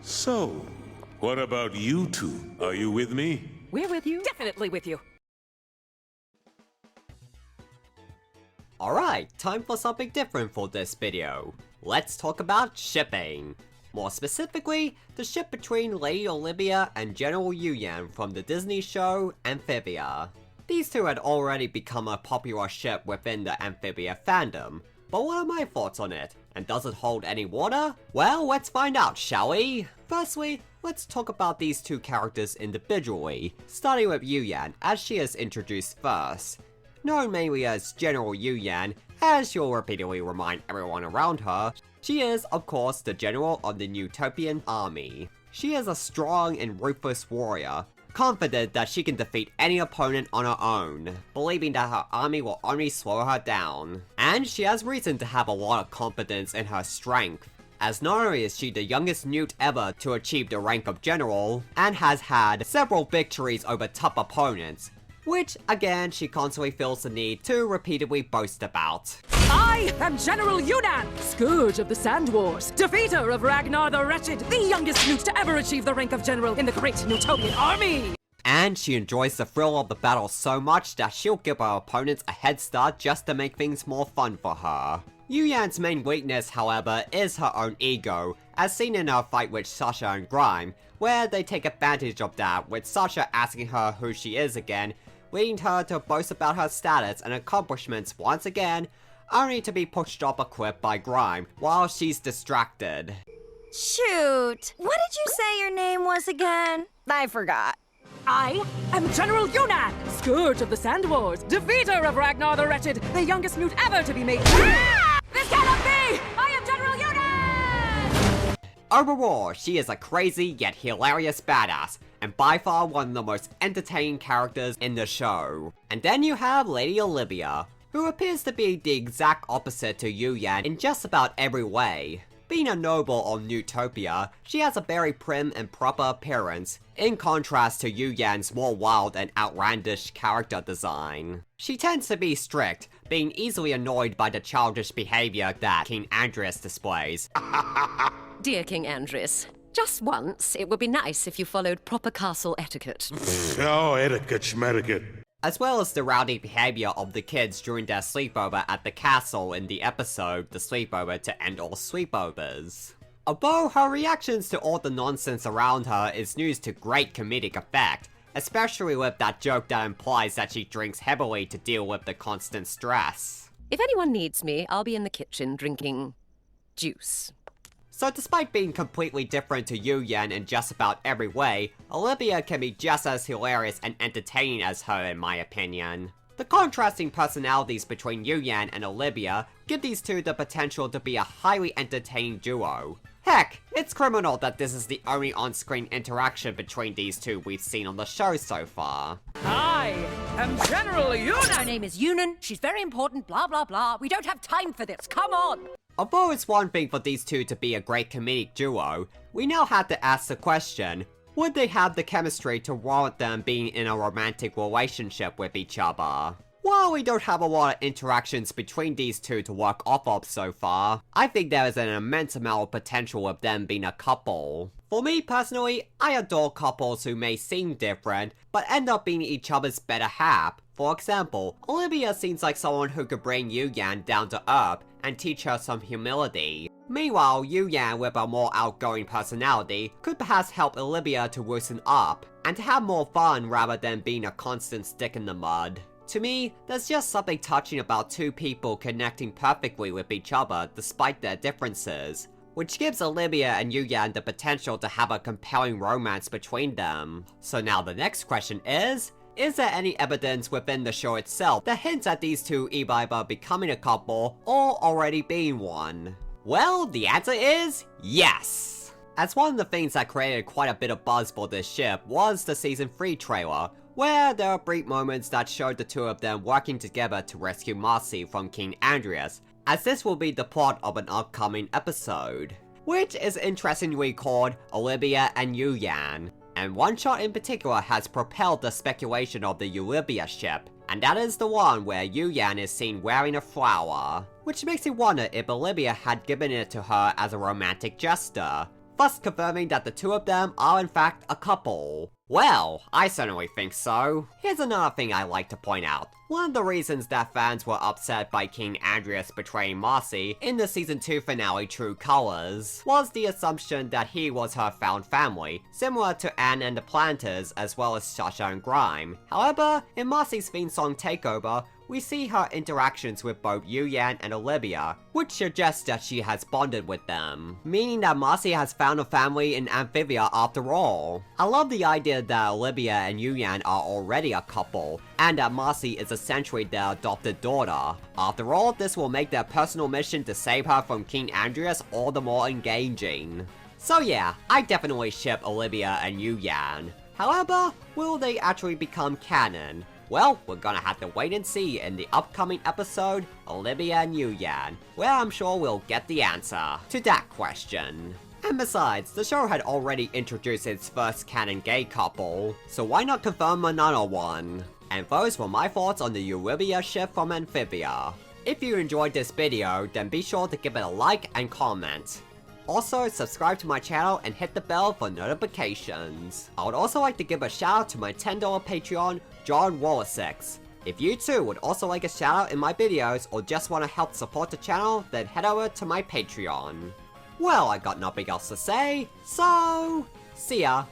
So, what about you two? Are you with me? We're with you. Definitely with you. Alright, time for something different for this video. Let's talk about shipping. More specifically, the ship between Lady Olivia and General Yuyan from the Disney show Amphibia. These two had already become a popular ship within the Amphibia fandom, but what are my thoughts on it? And does it hold any water? Well, let's find out, shall we? Firstly, let's talk about these two characters individually, starting with Yuyan, as she is introduced first. Known mainly as General Yuyan, as she'll repeatedly remind everyone around her, she is, of course, the general of the Newtopian army. She is a strong and ruthless warrior, confident that she can defeat any opponent on her own, believing that her army will only slow her down. And she has reason to have a lot of confidence in her strength, as not only is she the youngest Newt ever to achieve the rank of general, and has had several victories over tough opponents, which, again, she constantly feels the need to repeatedly boast about. I am General Yunan, Scourge of the Sand Wars, defeater of Ragnar the Wretched, the youngest Newt to ever achieve the rank of general in the great Newtopian army! And she enjoys the thrill of the battle so much that she'll give her opponents a head start just to make things more fun for her. Yuyan's main weakness, however, is her own ego, as seen in her fight with Sasha and Grime, where they take advantage of that, with Sasha asking her who she is again, leading her to boast about her status and accomplishments once again, only to be pushed off a cliff by Grime while she's distracted. Shoot! What did you say your name was again? I forgot. I am General Yunan, Scourge of the Sand Wars, defeater of Ragnar the Wretched, the youngest Newt ever to be made. Ah! This cannot be! I am General Yunan! Overall, she is a crazy yet hilarious badass, and by far one of the most entertaining characters in the show. And then you have Lady Olivia, who appears to be the exact opposite to Yuyan in just about every way. Being a noble of Newtopia, she has a very prim and proper appearance, in contrast to Yuyan's more wild and outlandish character design. She tends to be strict, being easily annoyed by the childish behavior that King Andrias displays. Dear King Andrias, just once, it would be nice if you followed proper castle etiquette. Oh, etiquette, schmetiquette. As well as the rowdy behavior of the kids during their sleepover at the castle in the episode The Sleepover to End All Sleepovers. Although her reactions to all the nonsense around her is used to great comedic effect, especially with that joke that implies that she drinks heavily to deal with the constant stress. If anyone needs me, I'll be in the kitchen drinking juice. So despite being completely different to Yuyan in just about every way, Olivia can be just as hilarious and entertaining as her in my opinion. The contrasting personalities between Yuyan and Olivia give these two the potential to be a highly entertaining duo. Heck, it's criminal that this is the only on-screen interaction between these two we've seen on the show so far. I am General Yunan! Her name is Yunan, she's very important, blah blah blah. We don't have time for this, come on! Although it's one thing for these two to be a great comedic duo, we now have to ask the question, would they have the chemistry to warrant them being in a romantic relationship with each other? While we don't have a lot of interactions between these two to work off of so far, I think there is an immense amount of potential of them being a couple. For me personally, I adore couples who may seem different, but end up being each other's better half. For example, Olivia seems like someone who could bring Yuyan down to earth and teach her some humility. Meanwhile, Yuyan with a more outgoing personality could perhaps help Olivia to loosen up, and to have more fun rather than being a constant stick in the mud. To me, there's just something touching about two people connecting perfectly with each other despite their differences, which gives Olivia and Yuyan the potential to have a compelling romance between them. So now the next question is there any evidence within the show itself that hints at these two either becoming a couple or already being one? Well, the answer is yes! As one of the things that created quite a bit of buzz for this ship was the Season 3 trailer, where there are brief moments that showed the two of them working together to rescue Marcy from King Andrias, as this will be the plot of an upcoming episode, which is interestingly called Olivia and Yuyan. And one shot in particular has propelled the speculation of the Olivia ship, and that is the one where Yuyan is seen wearing a flower, which makes you wonder if Olivia had given it to her as a romantic gesture. thus confirming that the two of them are in fact a couple. Well, I certainly think so. Here's another thing I like to point out. One of the reasons that fans were upset by King Andrias betraying Marcy in the Season 2 finale True Colors was the assumption that he was her found family, similar to Anne and the Planters as well as Sasha and Grime. However, in Marcy's theme song Takeover, we see her interactions with both Yuyan and Olivia, which suggests that she has bonded with them, meaning that Marcy has found a family in Amphibia after all. I love the idea that Olivia and Yuyan are already a couple, and that Marcy is essentially their adopted daughter. After all, this will make their personal mission to save her from King Andrias all the more engaging. So yeah, I definitely ship Olivia and Yuyan. However, will they actually become canon? Well, we're gonna have to wait and see in the upcoming episode, Olivia and Yuyan, where I'm sure we'll get the answer to that question. And besides, the show had already introduced its first canon gay couple, so why not confirm another one? And those were my thoughts on the Eurybia ship from Amphibia. If you enjoyed this video, then be sure to give it a like and comment. Also, subscribe to my channel and hit the bell for notifications. I would also like to give a shout out to my $10 Patreon, John Wallacex. If you too would also like a shout out in my videos or just want to help support the channel, then head over to my Patreon. Well, I got nothing else to say, so see ya!